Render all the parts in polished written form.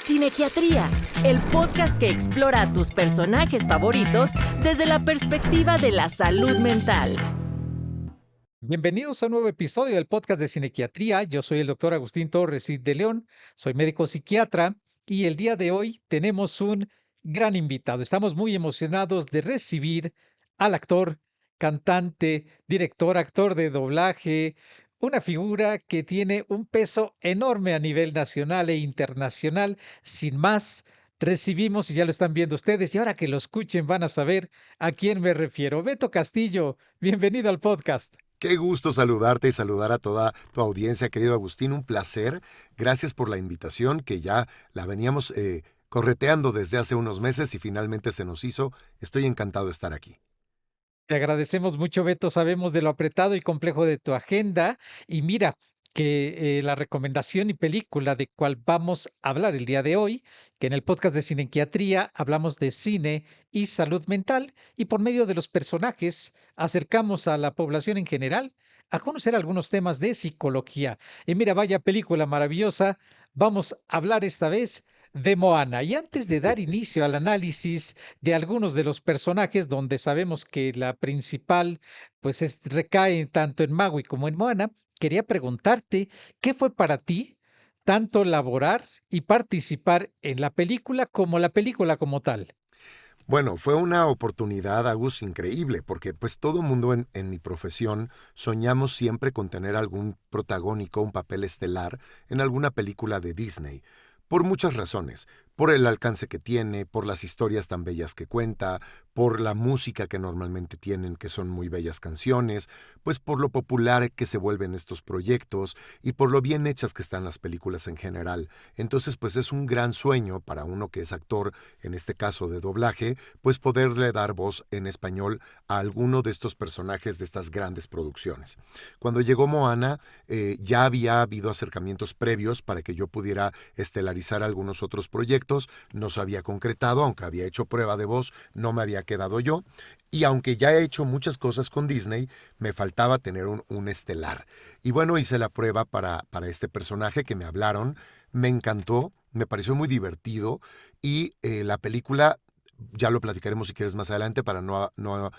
Cinequiatría, el podcast que explora a tus personajes favoritos desde la perspectiva de la salud mental. Bienvenidos a un nuevo episodio del podcast de Cinequiatría. Yo soy el doctor Agustín Torres Cid de León, soy médico psiquiatra y el día de hoy tenemos un gran invitado. Estamos muy emocionados de recibir al actor, cantante, director, actor de doblaje, una figura que tiene un peso enorme a nivel nacional e internacional. Sin más, recibimos, y ya lo están viendo ustedes, y ahora que lo escuchen van a saber a quién me refiero. Beto Castillo, bienvenido al podcast. Qué gusto saludarte y saludar a toda tu audiencia, querido Agustín. Un placer. Gracias por la invitación que ya la veníamos correteando desde hace unos meses y finalmente se nos hizo. Estoy encantado de estar aquí. Te agradecemos mucho, Beto. Sabemos de lo apretado y complejo de tu agenda. Y mira que la recomendación y película de cual vamos a hablar el día de hoy, que en el podcast de Cinequiatría hablamos de cine y salud mental, y por medio de los personajes acercamos a la población en general a conocer algunos temas de psicología. Y mira, vaya película maravillosa. Vamos a hablar esta vez de Moana. Y antes de dar inicio al análisis de algunos de los personajes, donde sabemos que la principal pues recae tanto en Maui como en Moana, quería preguntarte, ¿qué fue para ti tanto laborar y participar en la película como la película como tal? Bueno, fue una oportunidad, Agus, increíble, porque pues todo mundo en mi profesión soñamos siempre con tener algún protagónico, un papel estelar en alguna película de Disney. Por muchas razones, por el alcance que tiene, por las historias tan bellas que cuenta, por la música que normalmente tienen, que son muy bellas canciones, pues por lo popular que se vuelven estos proyectos y por lo bien hechas que están las películas en general. Entonces, pues es un gran sueño para uno que es actor, en este caso de doblaje, pues poderle dar voz en español a alguno de estos personajes de estas grandes producciones. Cuando llegó Moana, ya había habido acercamientos previos para que yo pudiera estelarizar algunos otros proyectos, no se había concretado, aunque había hecho prueba de voz, no me había quedado yo, y aunque ya he hecho muchas cosas con Disney, me faltaba tener un estelar. Y bueno, hice la prueba para este personaje que me hablaron, me encantó, me pareció muy divertido y la película ya lo platicaremos si quieres más adelante para no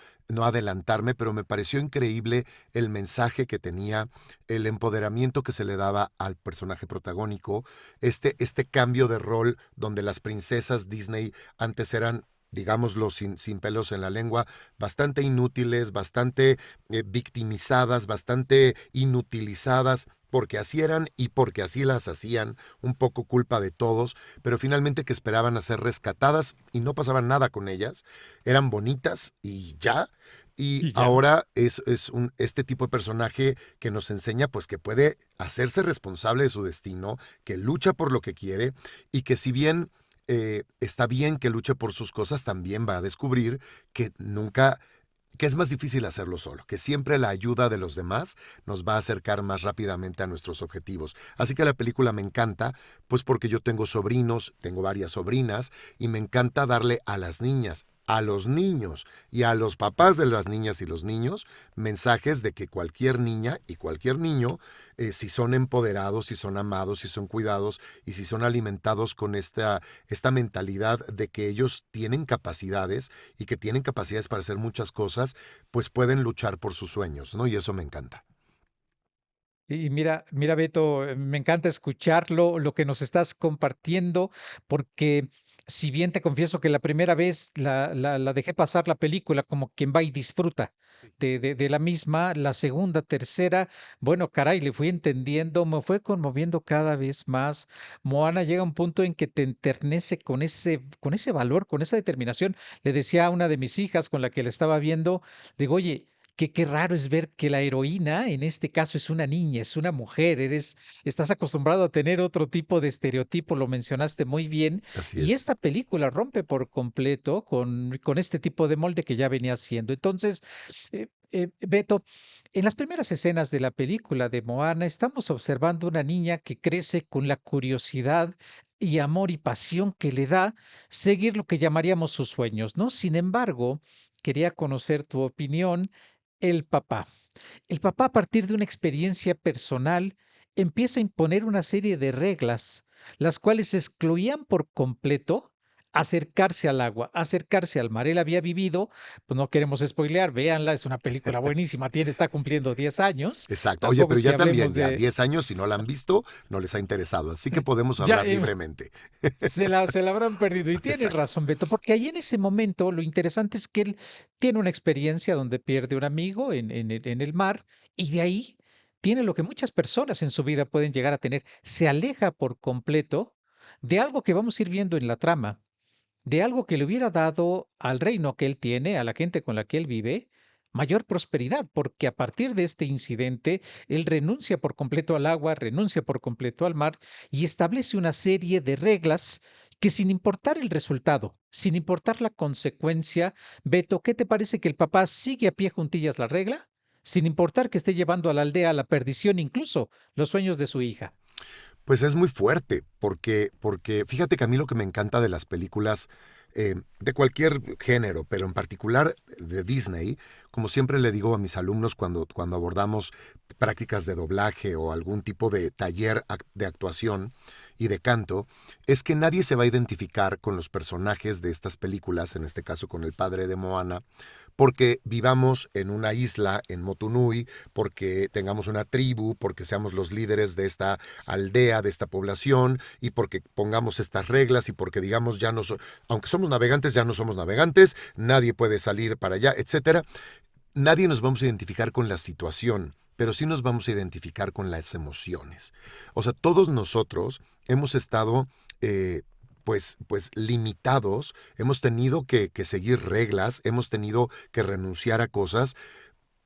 adelantarme, pero me pareció increíble el mensaje que tenía, el empoderamiento que se le daba al personaje protagónico, este cambio de rol donde las princesas Disney antes eran, digámoslo sin pelos en la lengua, bastante inútiles, bastante victimizadas, bastante inutilizadas, porque así eran y porque así las hacían, un poco culpa de todos, pero finalmente que esperaban a ser rescatadas y no pasaba nada con ellas, eran bonitas y ya. Y Y ya. ahora este tipo de personaje que nos enseña pues que puede hacerse responsable de su destino, que lucha por lo que quiere y que si bien está bien que luche por sus cosas, también va a descubrir que nunca, que es más difícil hacerlo solo, que siempre la ayuda de los demás nos va a acercar más rápidamente a nuestros objetivos. Así que la película me encanta, pues porque yo tengo sobrinos, tengo varias sobrinas, y me encanta darle a las niñas, a los niños y a los papás de las niñas y los niños mensajes de que cualquier niña y cualquier niño, si son empoderados, si son amados, si son cuidados y si son alimentados con esta mentalidad de que ellos tienen capacidades y que tienen capacidades para hacer muchas cosas, pues pueden luchar por sus sueños, ¿no? Y eso me encanta. Y mira, Beto, me encanta escucharlo, lo que nos estás compartiendo, porque si bien te confieso que la primera vez la dejé pasar la película como quien va y disfruta de la misma, la segunda, tercera, bueno, caray, le fui entendiendo, me fue conmoviendo cada vez más. Moana llega a un punto en que te enternece con ese valor, con esa determinación. Le decía a una de mis hijas con la que la estaba viendo, digo, oye, qué raro es ver que la heroína, en este caso, es una niña, es una mujer, estás acostumbrado a tener otro tipo de estereotipo, lo mencionaste muy bien, Así y es. esta película rompe por completo con este tipo de molde que ya venía haciendo. Entonces, Beto, en las primeras escenas de la película de Moana, estamos observando una niña que crece con la curiosidad y amor y pasión que le da seguir lo que llamaríamos sus sueños, ¿no? Sin embargo, quería conocer tu opinión el papá. El papá, a partir de una experiencia personal, empieza a imponer una serie de reglas, las cuales excluían por completo acercarse al agua, acercarse al mar. Él había vivido, pues no queremos spoilear, véanla, es una película buenísima, está cumpliendo 10 años, Exacto. Oye, tampoco pero es que ya también, hablemos ya de, 10 años, si no la han visto, no les ha interesado. Así que podemos ya, hablar libremente. se la habrán perdido. Y tienes Exacto. razón, Beto, porque ahí en ese momento lo interesante es que él tiene una experiencia donde pierde un amigo en el mar y de ahí tiene lo que muchas personas en su vida pueden llegar a tener. Se aleja por completo de algo que vamos a ir viendo en la trama, de algo que le hubiera dado al reino que él tiene, a la gente con la que él vive, mayor prosperidad, porque a partir de este incidente, él renuncia por completo al agua, renuncia por completo al mar y establece una serie de reglas que sin importar el resultado, sin importar la consecuencia, Beto, ¿qué te parece que el papá sigue a pie juntillas la regla? Sin importar que esté llevando a la aldea a la perdición, incluso los sueños de su hija. Pues es muy fuerte, porque fíjate que a mí lo que me encanta de las películas de cualquier género, pero en particular de Disney, como siempre le digo a mis alumnos cuando abordamos prácticas de doblaje o algún tipo de taller de actuación y de canto, es que nadie se va a identificar con los personajes de estas películas, en este caso con el padre de Moana, porque vivamos en una isla, en Motunui, porque tengamos una tribu, porque seamos los líderes de esta aldea, de esta población, y porque pongamos estas reglas y porque digamos ya no aunque somos navegantes, ya no somos navegantes, nadie puede salir para allá, etcétera. Nadie nos vamos a identificar con la situación, pero sí nos vamos a identificar con las emociones. O sea, todos nosotros hemos estado pues limitados, hemos tenido que seguir reglas, hemos tenido que renunciar a cosas.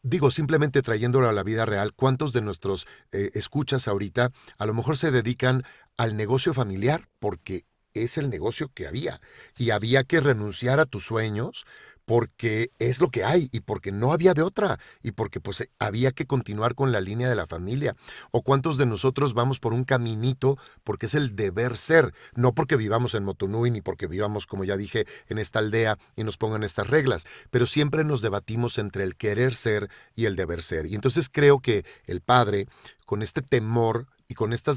Digo, simplemente trayéndolo a la vida real, ¿cuántos de nuestros escuchas ahorita a lo mejor se dedican al negocio familiar? Porque es el negocio que había y había que renunciar a tus sueños porque es lo que hay y porque no había de otra y porque pues había que continuar con la línea de la familia. O cuántos de nosotros vamos por un caminito porque es el deber ser, no porque vivamos en Motunui ni porque vivamos, como ya dije, en esta aldea y nos pongan estas reglas, pero siempre nos debatimos entre el querer ser y el deber ser. Y entonces creo que el padre, con este temor y con esta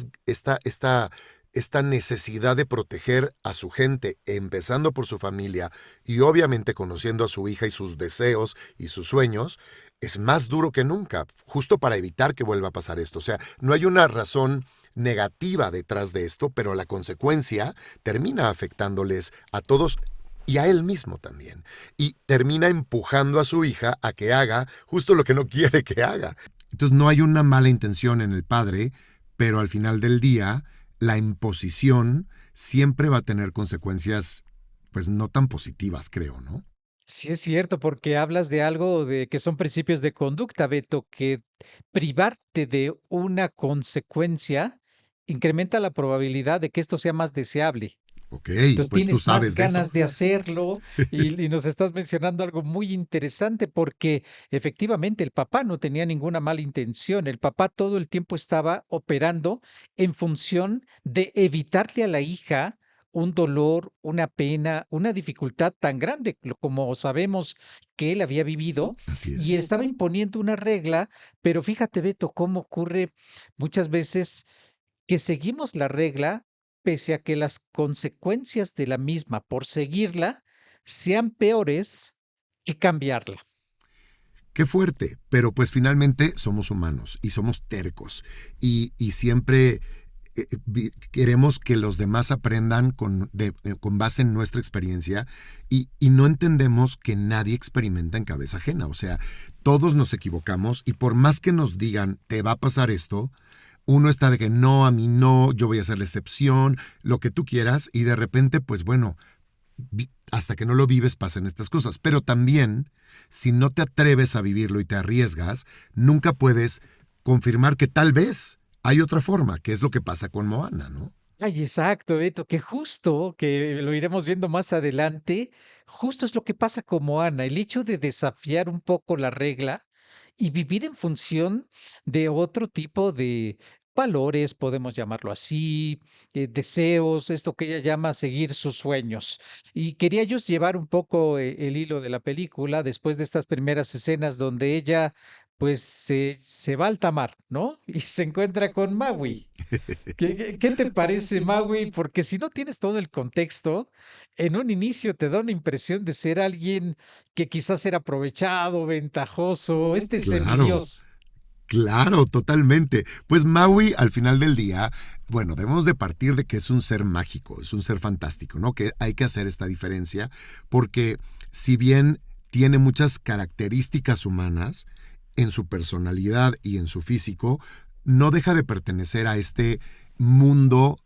necesidad de proteger a su gente, empezando por su familia y obviamente conociendo a su hija y sus deseos y sus sueños, es más duro que nunca, justo para evitar que vuelva a pasar esto. O sea, no hay una razón negativa detrás de esto, pero la consecuencia termina afectándoles a todos y a él mismo también. Y termina empujando a su hija a que haga justo lo que no quiere que haga. Entonces no hay una mala intención en el padre, pero al final del día la imposición siempre va a tener consecuencias pues no tan positivas, creo, ¿no? Sí, es cierto, porque hablas de algo de que son principios de conducta, Beto, que privarte de una consecuencia incrementa la probabilidad de que esto sea más deseable. Ok, Entonces pues tú tienes más sabes de eso. ganas de hacerlo y nos estás mencionando algo muy interesante porque efectivamente el papá no tenía ninguna mala intención. El papá todo el tiempo estaba operando en función de evitarle a la hija un dolor, una pena, una dificultad tan grande como sabemos que él había vivido Así y es. estaba imponiendo una regla, pero fíjate, Beto, cómo ocurre muchas veces que seguimos la regla pese a que las consecuencias de la misma por seguirla sean peores que cambiarla. Qué fuerte, pero pues finalmente somos humanos y somos tercos y siempre queremos que los demás aprendan con base en nuestra experiencia y no entendemos que nadie experimenta en cabeza ajena. O sea, todos nos equivocamos y por más que nos digan, te va a pasar esto, uno está de que no, a mí no, yo voy a hacer la excepción, lo que tú quieras y de repente, pues bueno, hasta que no lo vives pasan estas cosas. Pero también, si no te atreves a vivirlo y te arriesgas, nunca puedes confirmar que tal vez hay otra forma, que es lo que pasa con Moana, ¿no? Ay, exacto, Beto, que justo, que lo iremos viendo más adelante, justo es lo que pasa como Ana, el hecho de desafiar un poco la regla y vivir en función de otro tipo de valores, podemos llamarlo así, deseos, esto que ella llama seguir sus sueños. Y quería yo llevar un poco el hilo de la película después de estas primeras escenas donde ella pues se va al alta mar, ¿no? Y se encuentra con Maui. ¿Qué te parece, Maui? Porque si no tienes todo el contexto, en un inicio te da una impresión de ser alguien que quizás era aprovechado, ventajoso, este Claro. semidios. Claro, totalmente. Pues Maui, al final del día, bueno, debemos de partir de que es un ser mágico, es un ser fantástico, ¿no? Que hay que hacer esta diferencia porque si bien tiene muchas características humanas en su personalidad y en su físico, no deja de pertenecer a este mundo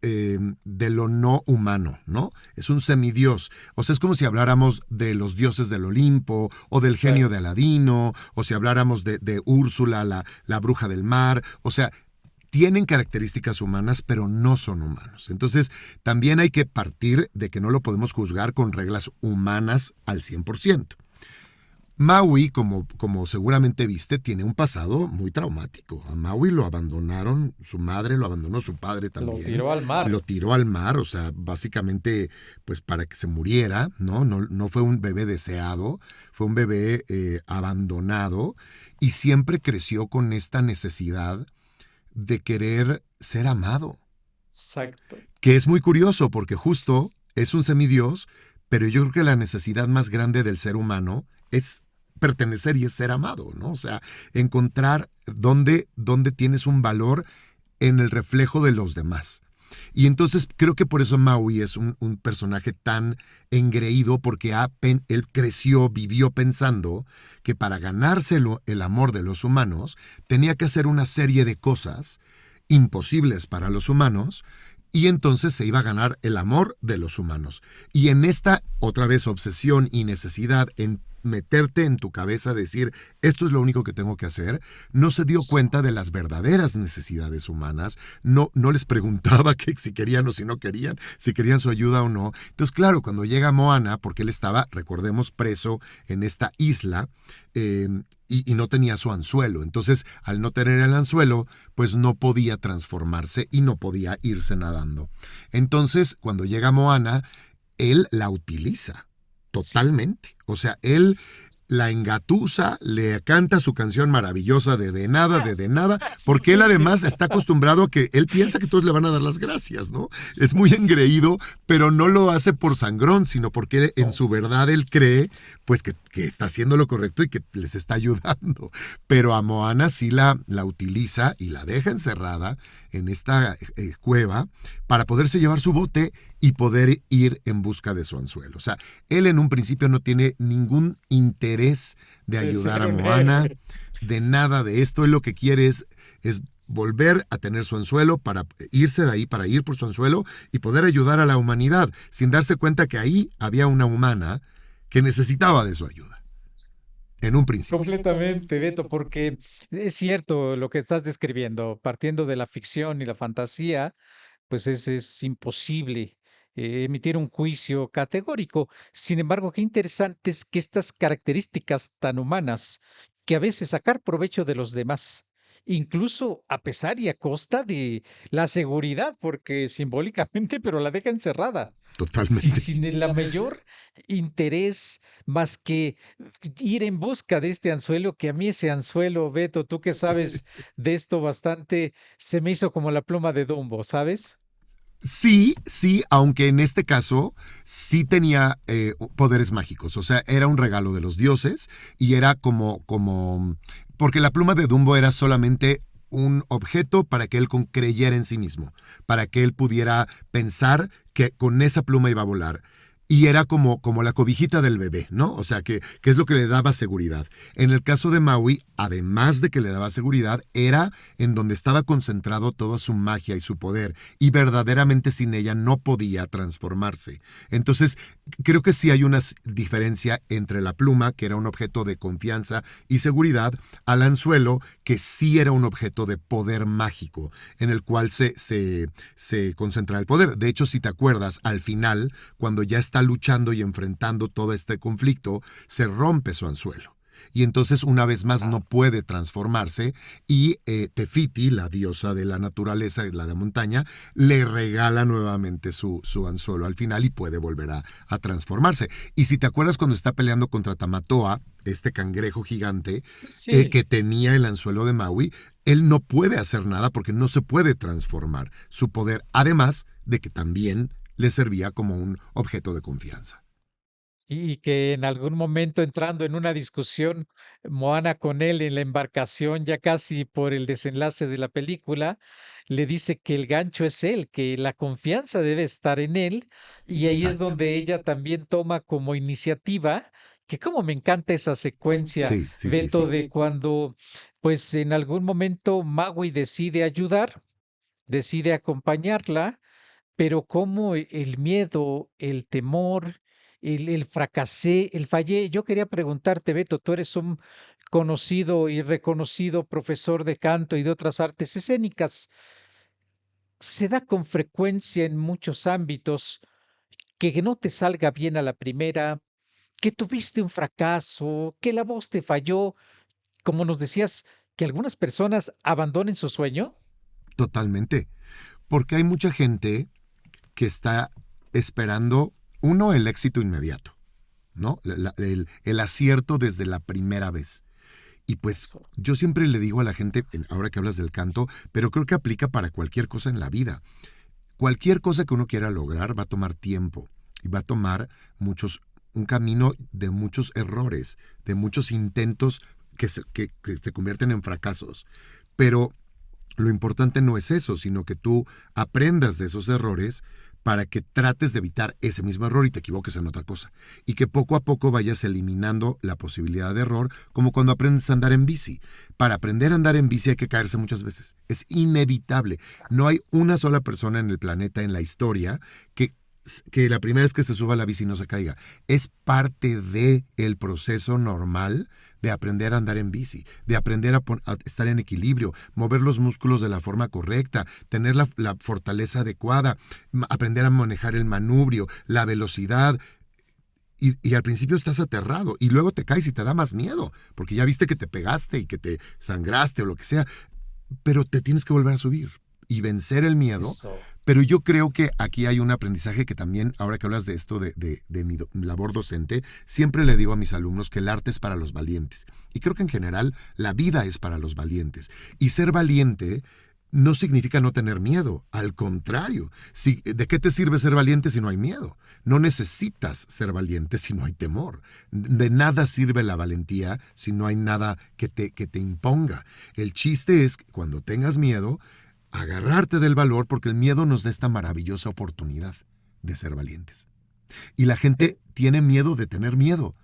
de lo no humano, ¿no? Es un semidios. O sea, es como si habláramos de los dioses del Olimpo, o del Sí. genio de Aladino, o si habláramos de Úrsula, la bruja del mar. O sea, tienen características humanas, pero no son humanos. Entonces, también hay que partir de que no lo podemos juzgar con reglas humanas al 100%. Maui, como seguramente viste, tiene un pasado muy traumático. A Maui lo abandonaron, su madre lo abandonó, su padre Lo también. tiró al mar. Lo tiró al mar, o sea, básicamente, pues para que se muriera, ¿no? No fue un bebé deseado, fue un bebé abandonado y siempre creció con esta necesidad de querer ser amado. Exacto. Que es muy curioso porque justo es un semidios, pero yo creo que la necesidad más grande del ser humano es pertenecer y es ser amado, ¿no? O sea, encontrar dónde tienes un valor en el reflejo de los demás. Y entonces creo que por eso Maui es un personaje tan engreído porque él creció, vivió pensando que para ganarse el amor de los humanos tenía que hacer una serie de cosas imposibles para los humanos y entonces se iba a ganar el amor de los humanos. Y en esta, otra vez, obsesión y necesidad en meterte en tu cabeza, decir, esto es lo único que tengo que hacer, no se dio cuenta de las verdaderas necesidades humanas, no les preguntaba que si querían o si no querían, si querían su ayuda o no. Entonces, claro, cuando llega Moana, porque él estaba, recordemos, preso en esta isla, y no tenía su anzuelo. Entonces, al no tener el anzuelo, pues no podía transformarse y no podía irse nadando. Entonces, cuando llega Moana, él la utiliza Sí. totalmente. O sea, él la engatusa, le canta su canción maravillosa de nada, de nada, Sí, porque él sí. además está acostumbrado a que él piensa que todos le van a dar las gracias, ¿no? Es muy engreído, pero no lo hace por sangrón, sino porque en No. su verdad él cree pues que está haciendo lo correcto y que les está ayudando. Pero a Moana sí la utiliza y la deja encerrada en esta cueva para poderse llevar su bote y poder ir en busca de su anzuelo. O sea, él en un principio no tiene ningún interés de De ayudar ser a un Moana, héroe. de nada de esto. Él lo que quiere es volver a tener su anzuelo para irse de ahí, para ir por su anzuelo y poder ayudar a la humanidad, sin darse cuenta que ahí había una humana que necesitaba de su ayuda, en un principio. Completamente, Beto, porque es cierto lo que estás describiendo, partiendo de la ficción y la fantasía, pues es imposible emitir un juicio categórico. Sin embargo, qué interesante es que estas características tan humanas, que a veces sacar provecho de los demás, incluso a pesar y a costa de la seguridad, porque simbólicamente, pero la deja encerrada, Totalmente. sin el la mayor interés más que ir en busca de este anzuelo, que a mí ese anzuelo, Beto, tú que sabes de esto bastante, se me hizo como la pluma de Dumbo, ¿sabes? Sí, sí, aunque en este caso sí tenía poderes mágicos. O sea, era un regalo de los dioses y era porque la pluma de Dumbo era solamente un objeto para que él creyera en sí mismo, para que él pudiera pensar que con esa pluma iba a volar. Y era como la cobijita del bebé, ¿no? O sea, que es lo que le daba seguridad. En el caso de Maui, además de que le daba seguridad, era en donde estaba concentrado toda su magia y su poder. Y verdaderamente sin ella no podía transformarse. Entonces, creo que sí hay una diferencia entre la pluma, que era un objeto de confianza y seguridad, al anzuelo, que sí era un objeto de poder mágico, en el cual se concentra el poder. De hecho, si te acuerdas, al final, cuando ya está luchando y enfrentando todo este conflicto, se rompe su anzuelo. Y entonces una vez más no puede transformarse y Tefiti, la diosa de la naturaleza, la de montaña, le regala nuevamente su anzuelo al final y puede volver a transformarse. Y si te acuerdas cuando está peleando contra Tamatoa, este cangrejo gigante Sí. que tenía el anzuelo de Maui, él no puede hacer nada porque no se puede transformar su poder, además de que también le servía como un objeto de confianza. Y que en algún momento entrando en una discusión, Moana con él en la embarcación, ya casi por el desenlace de la película, le dice que el gancho es él, que la confianza debe estar en él, y ahí es Exacto. donde ella también toma como iniciativa, que como me encanta esa secuencia, Sí, sí, sí, Beto, sí. de cuando pues en algún momento Maui decide ayudar, decide acompañarla, pero como el miedo, el temor, el fracasé, el fallé. Yo quería preguntarte, Beto, tú eres un conocido y reconocido profesor de canto y de otras artes escénicas. Se da con frecuencia en muchos ámbitos que no te salga bien a la primera, que tuviste un fracaso, que la voz te falló, como nos decías, que algunas personas abandonen su sueño. Totalmente. Porque hay mucha gente que está esperando, uno, el éxito inmediato, ¿no? El acierto desde la primera vez. Y pues Eso. yo siempre le digo a la gente, ahora que hablas del canto, pero creo que aplica para cualquier cosa en la vida. Cualquier cosa que uno quiera lograr va a tomar tiempo y va a tomar un camino de muchos errores, de muchos intentos que se convierten en fracasos. Pero lo importante no es eso, sino que tú aprendas de esos errores para que trates de evitar ese mismo error y te equivoques en otra cosa. Y que poco a poco vayas eliminando la posibilidad de error, como cuando aprendes a andar en bici. Para aprender a andar en bici hay que caerse muchas veces. Es inevitable. No hay una sola persona en el planeta, en la historia, que la primera vez que se suba a la bici no se caiga. Es parte del proceso normal de aprender a andar en bici, de aprender a estar en equilibrio, mover los músculos de la forma correcta, tener la fortaleza adecuada, aprender a manejar el manubrio, la velocidad. Y al principio estás aterrado y luego te caes y te da más miedo, porque ya viste que te pegaste y que te sangraste o lo que sea, pero te tienes que volver a subir y vencer el miedo. Eso. Pero yo creo que aquí hay un aprendizaje que también, ahora que hablas de esto, de mi labor docente, siempre le digo a mis alumnos que el arte es para los valientes. Y creo que en general la vida es para los valientes. Y ser valiente no significa no tener miedo, al contrario. ¿De qué te sirve ser valiente si no hay miedo? No necesitas ser valiente si no hay temor. De nada sirve la valentía si no hay nada que te imponga. El chiste es que cuando tengas miedo, agarrarte del valor, porque el miedo nos da esta maravillosa oportunidad de ser valientes. Y la gente tiene miedo de tener miedo.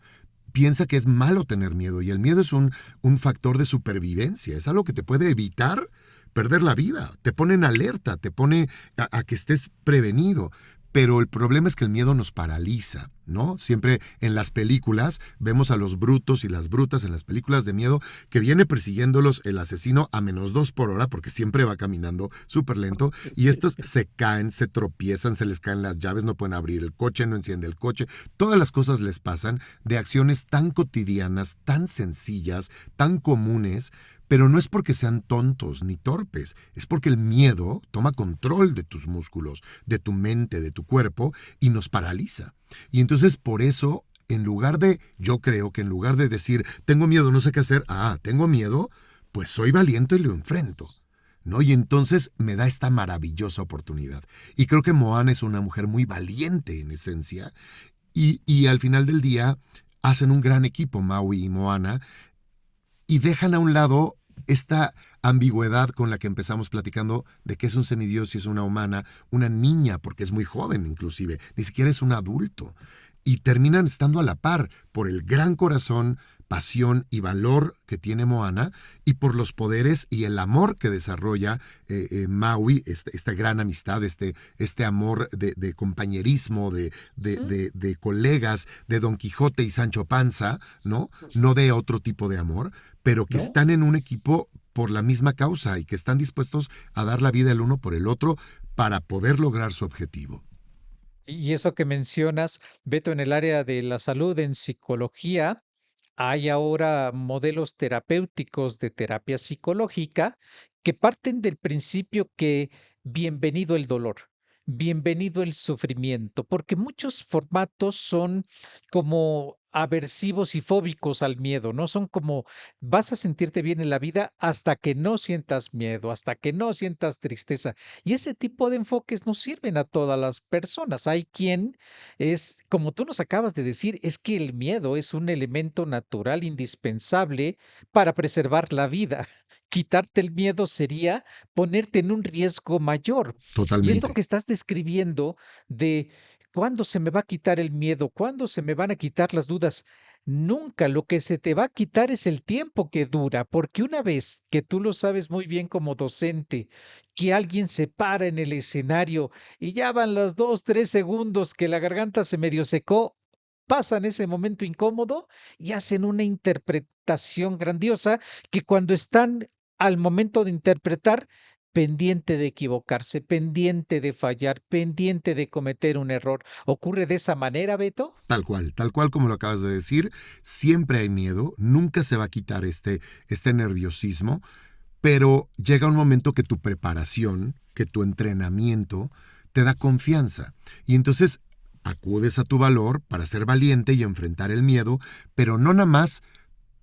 Piensa que es malo tener miedo y el miedo es un factor de supervivencia, es algo que te puede evitar perder la vida, te pone en alerta, te pone a que estés prevenido. Pero el problema es que el miedo nos paraliza, ¿no? Siempre en las películas vemos a los brutos y las brutas en las películas de miedo que viene persiguiéndolos el asesino a -2 por hora porque siempre va caminando súper lento y estos se caen, se tropiezan, se les caen las llaves, no pueden abrir el coche, no enciende el coche. Todas las cosas les pasan de acciones tan cotidianas, tan sencillas, tan comunes, pero no es porque sean tontos ni torpes, es porque el miedo toma control de tus músculos, de tu mente, de tu cuerpo y nos paraliza. Y entonces por eso, yo creo que en lugar de decir, tengo miedo, no sé qué hacer, tengo miedo, pues soy valiente y lo enfrento, ¿no? Y entonces me da esta maravillosa oportunidad. Y creo que Moana es una mujer muy valiente en esencia y al final del día hacen un gran equipo, Maui y Moana, y dejan a un lado esta ambigüedad con la que empezamos platicando de que es un semidios y es una humana, una niña, porque es muy joven inclusive, ni siquiera es un adulto. Y terminan estando a la par por el gran corazón, pasión y valor que tiene Moana y por los poderes y el amor que desarrolla Maui, esta gran amistad, este amor de compañerismo, de colegas, de Don Quijote y Sancho Panza, ¿no? No de otro tipo de amor, pero que ¿No? están en un equipo por la misma causa y que están dispuestos a dar la vida el uno por el otro para poder lograr su objetivo. Y eso que mencionas, Beto, en el área de la salud, en psicología, hay ahora modelos terapéuticos de terapia psicológica que parten del principio que bienvenido el dolor, bienvenido el sufrimiento, porque muchos formatos son como aversivos y fóbicos al miedo, ¿no? Son como vas a sentirte bien en la vida hasta que no sientas miedo, hasta que no sientas tristeza. Y ese tipo de enfoques no sirven a todas las personas. Hay quien es, como tú nos acabas de decir, es que el miedo es un elemento natural indispensable para preservar la vida. Quitarte el miedo sería ponerte en un riesgo mayor. Y esto Totalmente. que estás describiendo de cuándo se me va a quitar el miedo, cuándo se me van a quitar las dudas, nunca. Lo que se te va a quitar es el tiempo que dura, porque una vez que tú lo sabes muy bien como docente, que alguien se para en el escenario y ya van los 2, 3 segundos que la garganta se medio secó, pasan ese momento incómodo y hacen una interpretación grandiosa que cuando están al momento de interpretar, pendiente de equivocarse, pendiente de fallar, pendiente de cometer un error. ¿Ocurre de esa manera, Beto? Tal cual como lo acabas de decir, siempre hay miedo, nunca se va a quitar este nerviosismo, pero llega un momento que tu preparación, que tu entrenamiento te da confianza. Y entonces acudes a tu valor para ser valiente y enfrentar el miedo, pero no nada más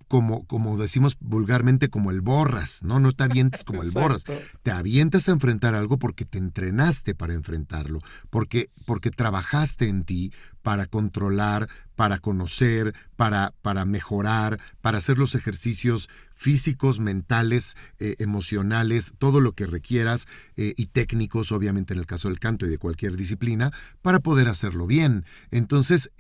como decimos vulgarmente, como el borras, ¿no? No te avientes como el borras. Exacto. Te avientas a enfrentar algo porque te entrenaste para enfrentarlo, porque trabajaste en ti para controlar, para conocer, para mejorar, para hacer los ejercicios físicos, mentales, emocionales, todo lo que requieras, y técnicos, obviamente en el caso del canto y de cualquier disciplina, para poder hacerlo bien. Entonces,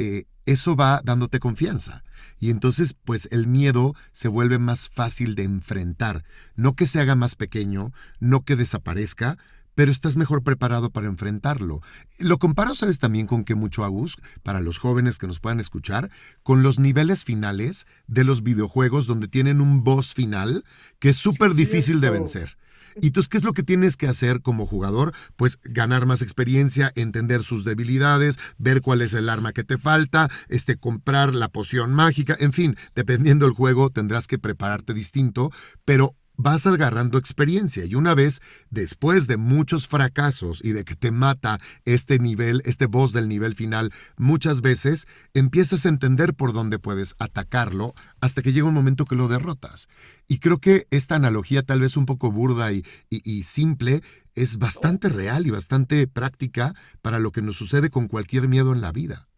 eso va dándote confianza. Y entonces, pues el miedo se vuelve más fácil de enfrentar. No que se haga más pequeño, no que desaparezca, pero estás mejor preparado para enfrentarlo. Lo comparo, ¿sabes también con qué mucho, Agus? Para los jóvenes que nos puedan escuchar, con los niveles finales de los videojuegos donde tienen un boss final que es Sí, súper difícil de cierto. vencer. Y entonces, ¿qué es lo que tienes que hacer como jugador? Pues ganar más experiencia, entender sus debilidades, ver cuál es el arma que te falta, comprar la poción mágica, en fin, dependiendo del juego tendrás que prepararte distinto, pero vas agarrando experiencia y una vez, después de muchos fracasos y de que te mata este nivel, este boss del nivel final, muchas veces empiezas a entender por dónde puedes atacarlo hasta que llega un momento que lo derrotas. Y creo que esta analogía, tal vez un poco burda y simple, es bastante real y bastante práctica para lo que nos sucede con cualquier miedo en la vida.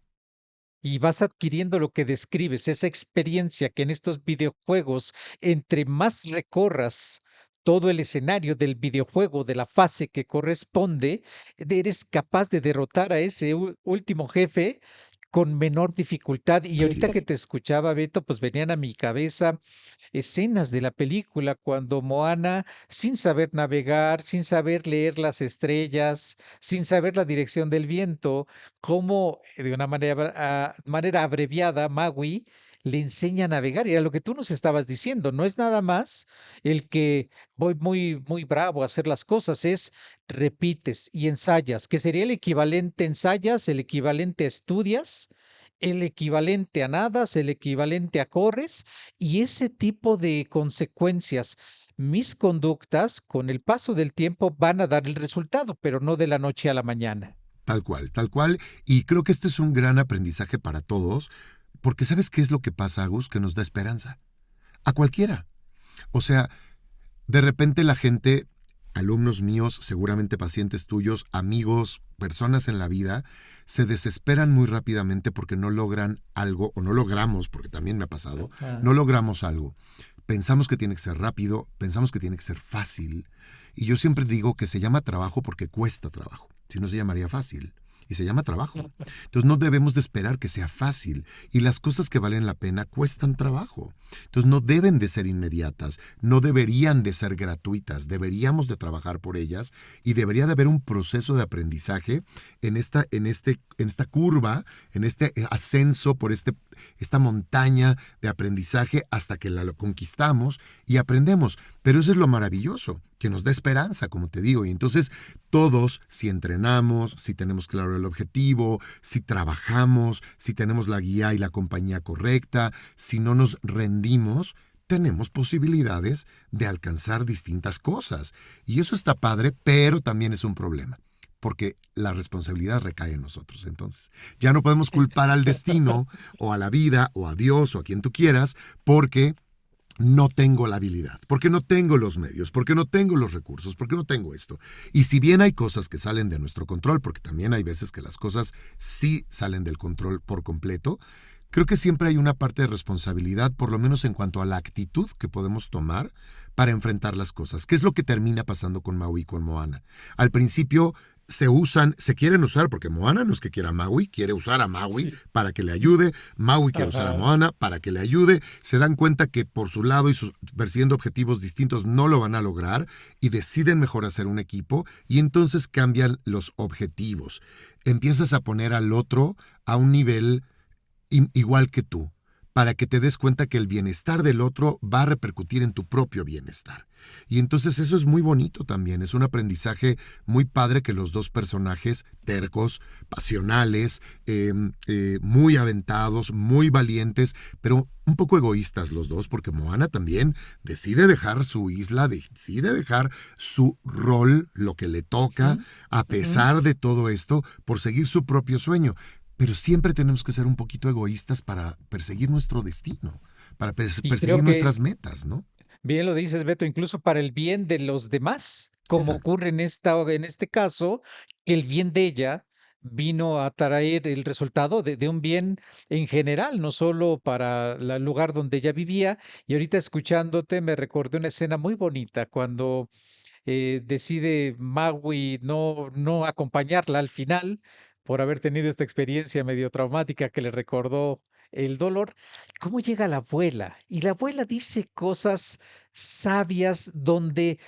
Y vas adquiriendo lo que describes, esa experiencia que en estos videojuegos, entre más recorras todo el escenario del videojuego, de la fase que corresponde, eres capaz de derrotar a ese último jefe con menor dificultad. Y Así ahorita que es. te escuchaba, Beto, pues venían a mi cabeza escenas de la película cuando Moana, sin saber navegar, sin saber leer las estrellas, sin saber la dirección del viento, como de una manera abreviada, Maui le enseña a navegar. Y era lo que tú nos estabas diciendo, no es nada más el que voy muy, muy bravo a hacer las cosas, es repites y ensayas, que sería el equivalente a ensayas, el equivalente a estudias, el equivalente a nadas, el equivalente a corres, y ese tipo de consecuencias. Mis conductas con el paso del tiempo van a dar el resultado, pero no de la noche a la mañana. Tal cual, tal cual. Y creo que este es un gran aprendizaje para todos, porque ¿sabes qué es lo que pasa, Agus? Que nos da esperanza. A cualquiera. O sea, de repente la gente, alumnos míos, seguramente pacientes tuyos, amigos, personas en la vida, se desesperan muy rápidamente porque no logran algo, o no logramos, porque también me ha pasado, Ah, no logramos algo. Pensamos que tiene que ser rápido, pensamos que tiene que ser fácil. Y yo siempre digo que se llama trabajo porque cuesta trabajo. Si no se llamaría fácil. Y se llama trabajo. Entonces no debemos de esperar que sea fácil. Y las cosas que valen la pena cuestan trabajo. Entonces no deben de ser inmediatas, no deberían de ser gratuitas, deberíamos de trabajar por ellas y debería de haber un proceso de aprendizaje en esta curva, en este ascenso por esta montaña de aprendizaje hasta que la conquistamos y aprendemos. Pero eso es lo maravilloso, que nos da esperanza, como te digo. Y entonces todos, si entrenamos, si tenemos claro el objetivo, si trabajamos, si tenemos la guía y la compañía correcta, si no nos rendimos, tenemos posibilidades de alcanzar distintas cosas. Y eso está padre, pero también es un problema, porque la responsabilidad recae en nosotros. Entonces, ya no podemos culpar al destino o a la vida o a Dios o a quien tú quieras, porque no tengo la habilidad, porque no tengo los medios, porque no tengo los recursos, porque no tengo esto. Y si bien hay cosas que salen de nuestro control, porque también hay veces que las cosas sí salen del control por completo, creo que siempre hay una parte de responsabilidad, por lo menos en cuanto a la actitud que podemos tomar para enfrentar las cosas. ¿Qué es lo que termina pasando con Maui y con Moana? Al principio se quieren usar, porque Moana no es que quiera a Maui, quiere usar a Maui para que le ayude, Maui quiere usar a Moana para que le ayude, se dan cuenta que por su lado y persiguiendo objetivos distintos no lo van a lograr y deciden mejor hacer un equipo y entonces cambian los objetivos. Empiezas a poner al otro a un nivel igual que tú, para que te des cuenta que el bienestar del otro va a repercutir en tu propio bienestar. Y entonces eso es muy bonito también, es un aprendizaje muy padre que los dos personajes tercos, pasionales, muy aventados, muy valientes, pero un poco egoístas los dos, porque Moana también decide dejar su isla, decide dejar su rol, lo que le toca, a pesar de todo esto, por seguir su propio sueño. Pero siempre tenemos que ser un poquito egoístas para perseguir nuestro destino, para perseguir nuestras metas, ¿no? Bien lo dices, Beto, incluso para el bien de los demás, como Exacto. ocurre en este caso, que el bien de ella vino a traer el resultado de un bien en general, no solo para el lugar donde ella vivía. Y ahorita escuchándote me recordé una escena muy bonita cuando decide Maui no acompañarla al final por haber tenido esta experiencia medio traumática que le recordó el dolor. ¿Cómo llega la abuela? Y la abuela dice cosas sabias donde,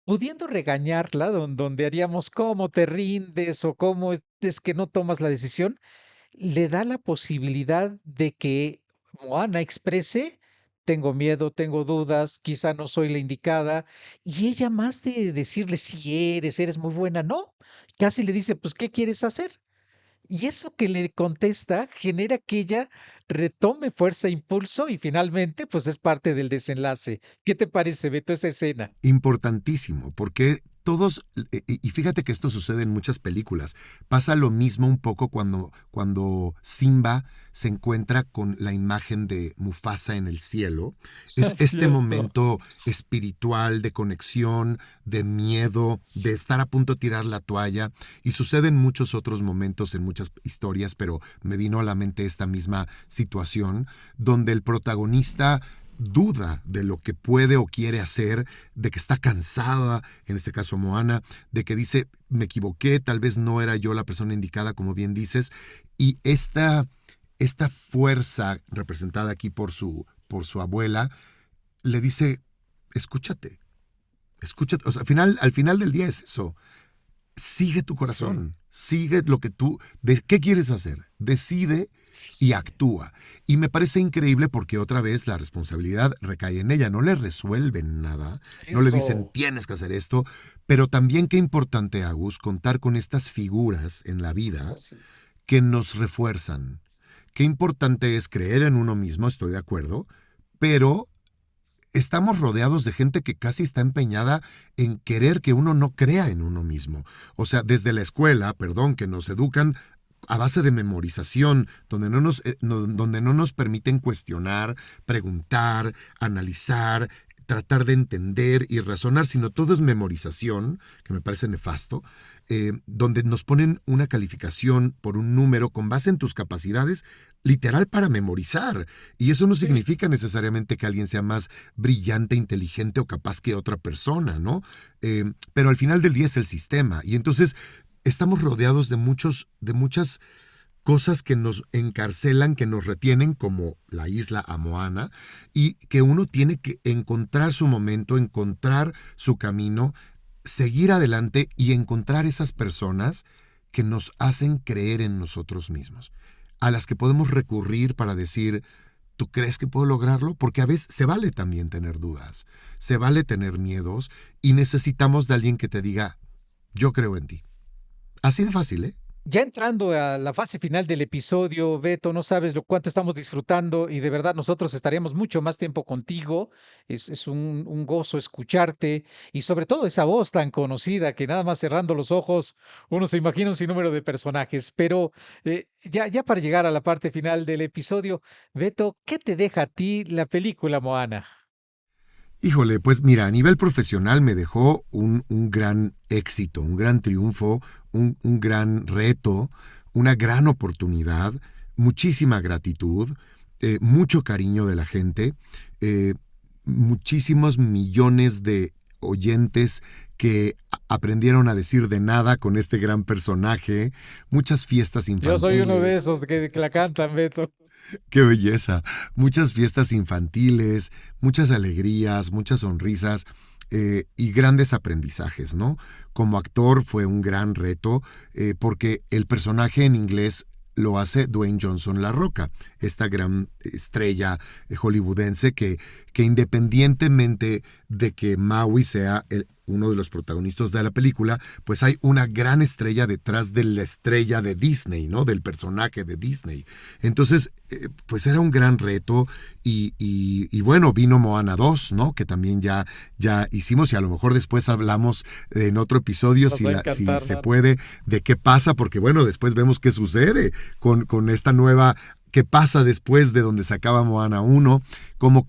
pudiendo regañarla, donde haríamos cómo te rindes o cómo es que no tomas la decisión, le da la posibilidad de que Moana exprese, tengo miedo, tengo dudas, quizá no soy la indicada, y ella más de decirle si eres muy buena, no, casi le dice, pues, ¿qué quieres hacer? Y eso que le contesta genera que ella retome fuerza e impulso y finalmente, pues es parte del desenlace. ¿Qué te parece, Beto, esa escena? Importantísimo, porque todos, y fíjate que esto sucede en muchas películas, pasa lo mismo un poco cuando Simba se encuentra con la imagen de Mufasa en el cielo. Es este Cierto. momento espiritual de conexión, de miedo, de estar a punto de tirar la toalla, y sucede en muchos otros momentos, en muchas historias, pero me vino a la mente esta misma situación, donde el protagonista duda de lo que puede o quiere hacer, de que está cansada, en este caso Moana, de que dice, me equivoqué, tal vez no era yo la persona indicada, como bien dices, y esta fuerza representada aquí por su abuela, le dice, escúchate, o sea, al final del día es eso. Sigue tu corazón, sigue lo que ¿qué quieres hacer? Decide y actúa. Y me parece increíble porque otra vez la responsabilidad recae en ella, no le resuelven nada, no le dicen tienes que hacer esto, pero también qué importante, Agus, contar con estas figuras en la vida que nos refuerzan. Qué importante es creer en uno mismo, estoy de acuerdo, pero estamos rodeados de gente que casi está empeñada en querer que uno no crea en uno mismo. O sea, desde la escuela, que nos educan a base de memorización, donde no nos permiten cuestionar, preguntar, analizar, tratar de entender y razonar, sino todo es memorización, que me parece nefasto, donde nos ponen una calificación por un número con base en tus capacidades, literal para memorizar. Y eso no significa necesariamente que alguien sea más brillante, inteligente o capaz que otra persona, ¿no? Pero al final del día es el sistema. Y entonces estamos rodeados de muchas cosas que nos encarcelan, que nos retienen, como la isla a Moana, y que uno tiene que encontrar su momento, encontrar su camino, seguir adelante y encontrar esas personas que nos hacen creer en nosotros mismos, a las que podemos recurrir para decir, ¿Tú crees que puedo lograrlo? Porque a veces se vale también tener dudas, se vale tener miedos y necesitamos de alguien que te diga, yo creo en ti. Así de fácil, ¿eh? Ya entrando a la fase final del episodio, Beto, no sabes lo cuánto estamos disfrutando y de verdad nosotros estaremos mucho más tiempo contigo. Es un gozo escucharte y sobre todo esa voz tan conocida que nada más cerrando los ojos uno se imagina un sinnúmero de personajes. Pero ya para llegar a la parte final del episodio, Beto, ¿qué te deja a ti la película Moana? Híjole, pues mira, a nivel profesional me dejó un gran éxito, un gran triunfo, un gran reto, una gran oportunidad, muchísima gratitud, mucho cariño de la gente, eh, muchísimos millones de oyentes que aprendieron a decir de nada con este gran personaje, muchas fiestas Yo soy uno de infantiles. esos que la cantan, Beto. Qué belleza. Muchas fiestas infantiles, muchas alegrías, muchas sonrisas y grandes aprendizajes, ¿no? Como actor fue un gran reto porque el personaje en inglés lo hace Dwayne Johnson La Roca, esta gran estrella hollywoodense que independientemente de que Maui sea uno de los protagonistas de la película, pues hay una gran estrella detrás de la estrella de Disney, ¿no? Del personaje de Disney. Entonces, pues era un gran reto y bueno, vino Moana 2, ¿no? Que también ya hicimos y a lo mejor después hablamos en otro episodio Nos si va a encantar, se man. puede de qué pasa, porque bueno, después vemos qué sucede con esta nueva qué pasa después de donde se acaba Moana 1, cómo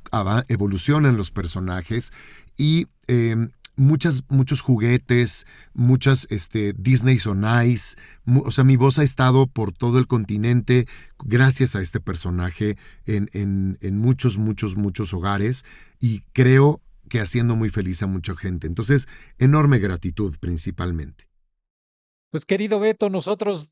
evolucionan los personajes y muchos juguetes, muchas Disney on Ice, o sea, mi voz ha estado por todo el continente gracias a este personaje en muchos hogares y creo que haciendo muy feliz a mucha gente. Entonces, enorme gratitud principalmente. Pues querido Beto, nosotros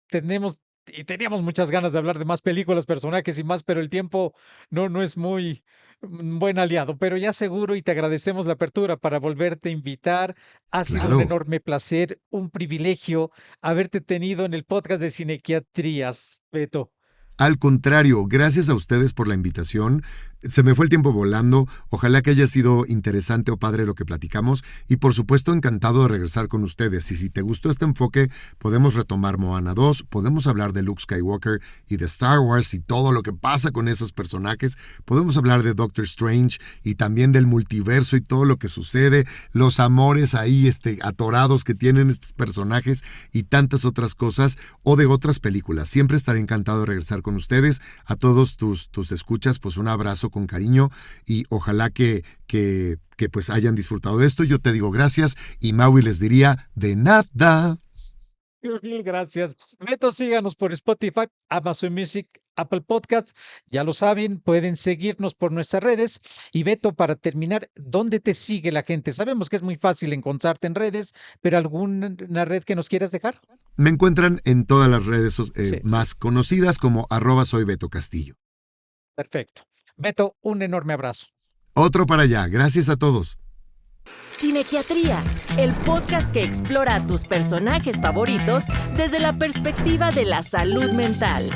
tenemos y teníamos muchas ganas de hablar de más películas, personajes y más, pero el tiempo no es muy buen aliado. Pero ya seguro y te agradecemos la apertura para volverte a invitar. Ha sido un Claro. enorme placer, un privilegio haberte tenido en el podcast de Cinequiatrías, Beto. Al contrario, gracias a ustedes por la invitación. Se me fue el tiempo volando. Ojalá que haya sido interesante o padre lo que platicamos. Y por supuesto, encantado de regresar con ustedes. Y si te gustó este enfoque, podemos retomar Moana 2, podemos hablar de Luke Skywalker y de Star Wars y todo lo que pasa con esos personajes. Podemos hablar de Doctor Strange y también del multiverso y todo lo que sucede, los amores ahí atorados que tienen estos personajes y tantas otras cosas, o de otras películas. Siempre estaré encantado de regresar con ustedes. A todos tus escuchas, pues un abrazo con cariño y ojalá que pues hayan disfrutado de esto. Yo te digo gracias y Maui les diría de nada. Mil gracias. Beto, síganos por Spotify, Amazon Music, Apple Podcasts. Ya lo saben, pueden seguirnos por nuestras redes. Y Beto, para terminar, ¿dónde te sigue la gente? Sabemos que es muy fácil encontrarte en redes, pero ¿alguna red que nos quieras dejar? Me encuentran en todas las redes Sí, más conocidas como @soybetocastillo. perfecto. Beto, un enorme abrazo. Otro para allá. Gracias a todos. Cinequiatría, el podcast que explora a tus personajes favoritos desde la perspectiva de la salud mental.